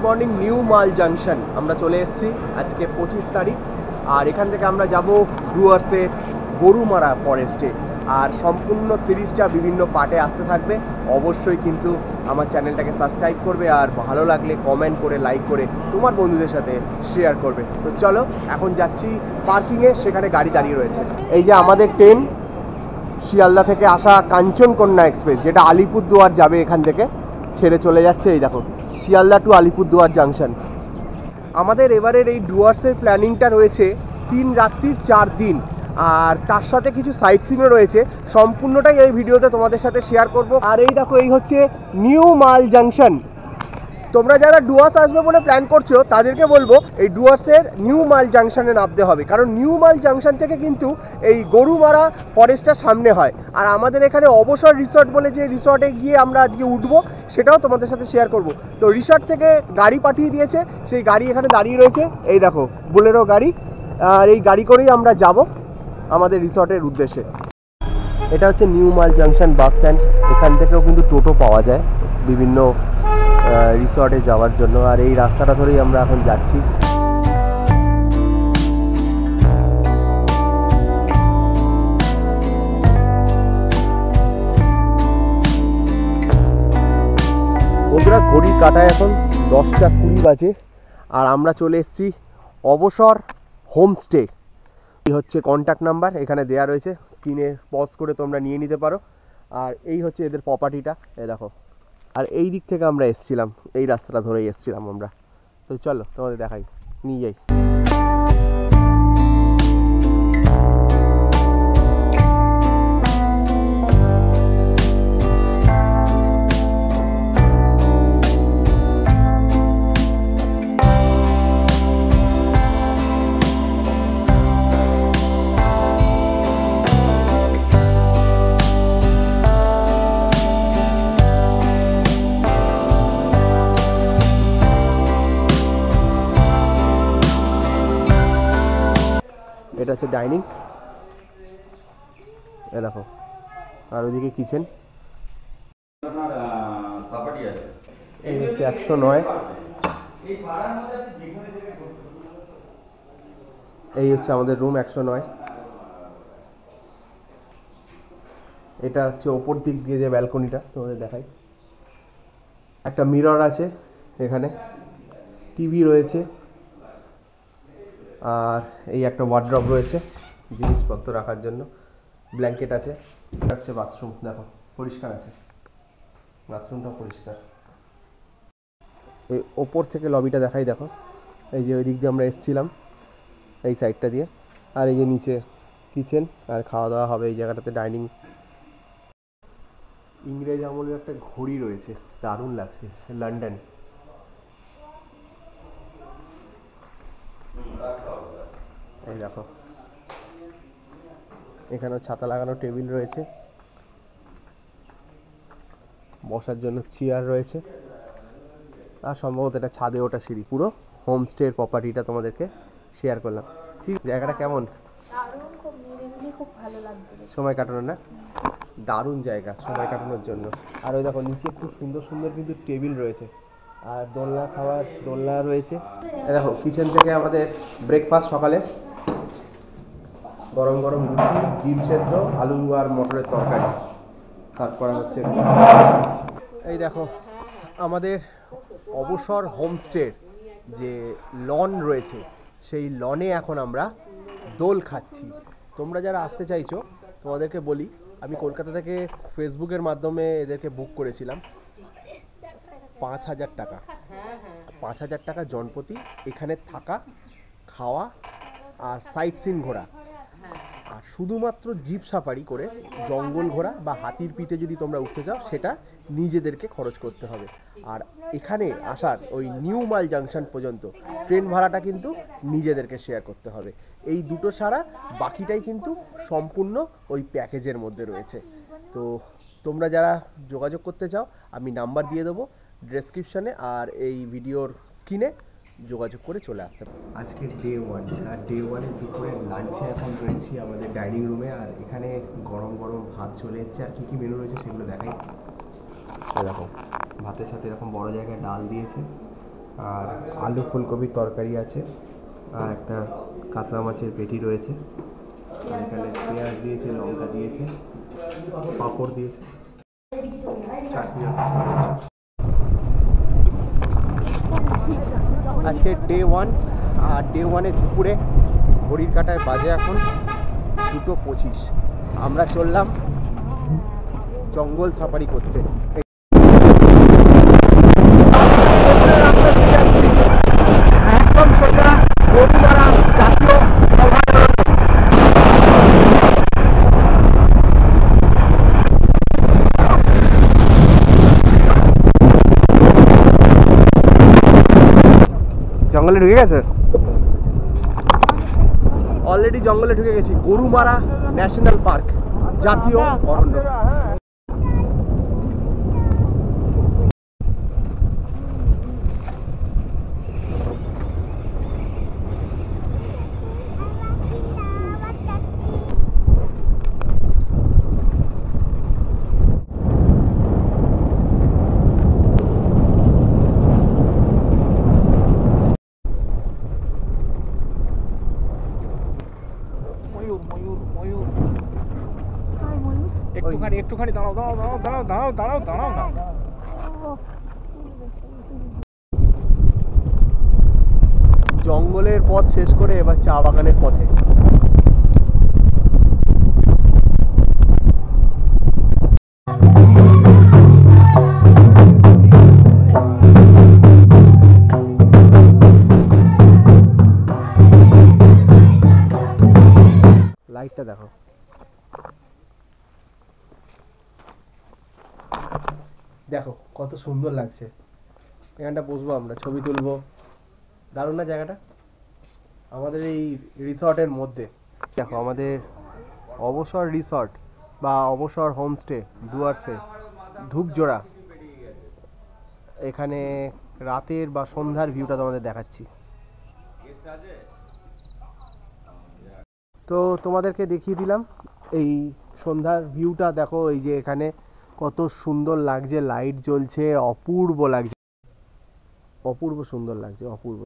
Morning, new মাল junction আমরা চলে এসেছি আজকে 25 তারিখ। আর এখান থেকে আমরা যাব ডুয়ার্সে গরুমারা ফরেস্টে। আর সম্পূর্ণ সিরিজটা বিভিন্ন পার্টে আসতে থাকবে। অবশ্যই কিন্তু আমার চ্যানেলটাকে সাবস্ক্রাইব করবে, আর ভালো লাগলে কমেন্ট করে, লাইক করে তোমার বন্ধুদের সাথে শেয়ার করবে। তো চলো এখন যাচ্ছি পার্কিংয়ে, সেখানে গাড়ি দাঁড়িয়ে রয়েছে। এই যে আমাদের ট্রেন শিয়ালদা থেকে আসা কাঞ্চনকন্যা এক্সপ্রেস, যেটা আলিপুরদুয়ার যাবে, এখান থেকে ছেড়ে চলে যাচ্ছে। এই দেখো, শিয়ালদা টু আলিপুরদুয়ার জাংশন। আমাদের এবারের এই ডুয়ার্সের প্ল্যানিংটা রয়েছে 3 রাত্রির 4 দিন, আর তার সাথে কিছু সাইট সিনও রয়েছে। সম্পূর্ণটাই এই ভিডিওতে তোমাদের সাথে শেয়ার করব। আর এই দেখো, এই হচ্ছে নিউ মাল জাংশন। তোমরা যারা ডুয়ার্স আসবে বলে প্ল্যান করছো তাদেরকে বলবো এই ডুয়ার্সের নিউ মাল জাংশনে নামতে হবে, কারণ নিউ মাল জাংশন থেকে কিন্তু এই গরুমারা ফরেস্টটা সামনে হয়। আর আমাদের এখানে অবসর রিসর্ট বলে যে রিসর্টে গিয়ে আমরা আজকে উঠবো, সেটাও তোমাদের সাথে শেয়ার করব। তো রিসর্ট থেকে গাড়ি পাঠিয়ে দিয়েছে, সেই গাড়ি এখানে দাঁড়িয়ে রয়েছে। এই দেখো, বোলেরো গাড়ি। আর এই গাড়ি করেই আমরা যাব আমাদের রিসর্টের উদ্দেশ্যে। এটা হচ্ছে নিউ মাল জাংশন বাস স্ট্যান্ড। এখান থেকেও কিন্তু টোটো পাওয়া যায় বিভিন্ন রিসর্টে যাওয়ার জন্য। আর এই রাস্তাটা ধরেই আমরা এখন যাচ্ছি। বন্ধুরা, ঘড়ির কাঁটায় এখন 10:20 বাজে, আর আমরা চলে এসেছি অবসর হোমস্টে। এই হচ্ছে কন্ট্যাক্ট নাম্বার, এখানে দেয়া রয়েছে, স্ক্রিনে পজ করে তোমরা নিয়ে নিতে পারো। আর এই হচ্ছে এদের প্রপার্টিটা, এই দেখো। আর এই দিক থেকে আমরা এসেছিলাম, এই রাস্তাটা ধরেই এসেছিলাম আমরা। তো চলো তোমাদের দেখাই, নিয়ে যাই। এটা হচ্ছে ডাইনিং, এ দেখো। আর ওইদিকে কিচেন। এই হচ্ছে 109। এই হচ্ছে আমাদের রুম 109। এটা হচ্ছে ওপর দিক দিয়ে যে ব্যালকনিটা তোমাদের দেখাই। একটা মিরর আছে এখানে, টিভি রয়েছে, আর এই একটা ওয়ার্ড্রপ রয়েছে জিনিসপত্র রাখার জন্য, ব্ল্যাঙ্কেট আছে। এটা হচ্ছে বাথরুম, দেখো পরিষ্কার আছে, বাথরুমটা পরিষ্কার। এই ওপর থেকে লবিটা দেখাই, দেখো। এই যে ওই দিক দিয়ে আমরা এসেছিলাম, এই সাইডটা দিয়ে। আর এই যে নিচে কিচেন, আর খাওয়া দাওয়া হবে এই জায়গাটাতে, ডাইনিং। ইংরেজ আমলের একটা ঘড়ি রয়েছে, দারুণ লাগছে, লন্ডন। এই দেখো, এখানেও ছাতা লাগানো টেবিল রয়েছে, বসার জন্য চেয়ার রয়েছে। আর সম্ভবত এটা ছাদে ওটা সিঁড়ি। পুরো হোমস্টের প্রপার্টিটা তোমাদেরকে শেয়ার করলাম। ঠিক, জায়গাটা কেমন? খুব ভালো লাগছে সময় কাটানোর, না? দারুণ জায়গা সময় কাটানোর জন্য। আর ওই দেখো, নিচে খুব সুন্দর সুন্দর কিন্তু টেবিল রয়েছে, আর দোলনা, খাওয়ার দোলনা রয়েছে। দেখো, কিচেন থেকে আমাদের ব্রেকফাস্ট সকালে গরম গরম লুচি, ডিম সেদ্ধ, আলু আর মটরের তরকারি সার্ভ করা হচ্ছে। এই দেখো, আমাদের অবসর হোমস্টের যে লন রয়েছে, সেই লনে এখন আমরা দোল খাচ্ছি। তোমরা যারা আসতে চাইছো তোমাদেরকে বলি, আমি কলকাতা থেকে ফেসবুকের মাধ্যমে এদেরকে বুক করেছিলাম। 5,000 টাকা, 5,000 টাকা জনপ্রতি। এখানে থাকা, খাওয়া আর সাইট সিন ঘোরা, আর শুধুমাত্র জিপ সাফারি করে জঙ্গল ঘোরা বা হাতির পিঠে যদি তোমরা উঠতে চাও, সেটা নিজেদেরকে খরচ করতে হবে। আর এখানে আসার ওই নিউ মাল জাংশন পর্যন্ত ট্রেন ভাড়াটা কিন্তু নিজেদেরকে শেয়ার করতে হবে। এই দুটো ছাড়া বাকিটাই কিন্তু সম্পূর্ণ ওই প্যাকেজের মধ্যে রয়েছে। তো তোমরা যারা যোগাযোগ করতে চাও, আমি নাম্বার দিয়ে দেবো ডেসক্রিপশানে, আর এই ভিডিওর স্ক্রিনে যোগাযোগ করে চলে আসতে পারো। আজকে ডে 1, আর ডে 1-এর দুপুরের লাঞ্চে এখন রয়েছি আমাদের ডাইনিং রুমে। আর এখানে গরম গরম ভাত চলে এসেছে। আর কী কী মেনু রয়েছে সেগুলো দেখাই। দেখো, ভাতের সাথে এরকম বড় জায়গায় ডাল দিয়েছে, আর আলু ফুলকপির তরকারি আছে, আর একটা কাতলা মাছের পেটি রয়েছে, আর এখানে পেঁয়াজ দিয়েছে, লঙ্কা দিয়েছে, পাঁপড় দিয়েছে, চাটনি। আজকে ডে 1, আর ডে 1-এ দুপুরে ঘড়ির কাঁটায় বাজে এখন 2:25। আমরা চললাম জঙ্গল সাফারি করতে। একদম সোজা গরুমারা জাতীয় জঙ্গলে ঢুকে গেছে, অলরেডি জঙ্গলে ঢুকে গেছি। গরুমারা ন্যাশনাল পার্ক, জাতীয় অরণ্য। একটুখানি দাঁড়াও না। জঙ্গলের পথ শেষ করে এবার চা বাগানের পথে। লাইটটা দেখো, দেখো কত সুন্দর লাগছে। এখানটা বসবো, আমরা ছবি তুলবো। দারুণ না জায়গাটা? আমাদের এই রিসর্টের মধ্যে দেখো, আমাদের অবসর রিসর্ট বা অবসর হোমস্টে ডুয়ার্সে ধূপজোড়া। এখানে রাতের বা সন্ধ্যার ভিউটা তোমাদের দেখাচ্ছি। তো তোমাদেরকে দেখিয়ে দিলাম এই সন্ধ্যার ভিউটা। দেখো এই যে এখানে কত সুন্দর লাগছে, লাইট জ্বলছে, অপূর্ব লাগছে, অপূর্ব সুন্দর লাগছে, অপূর্ব।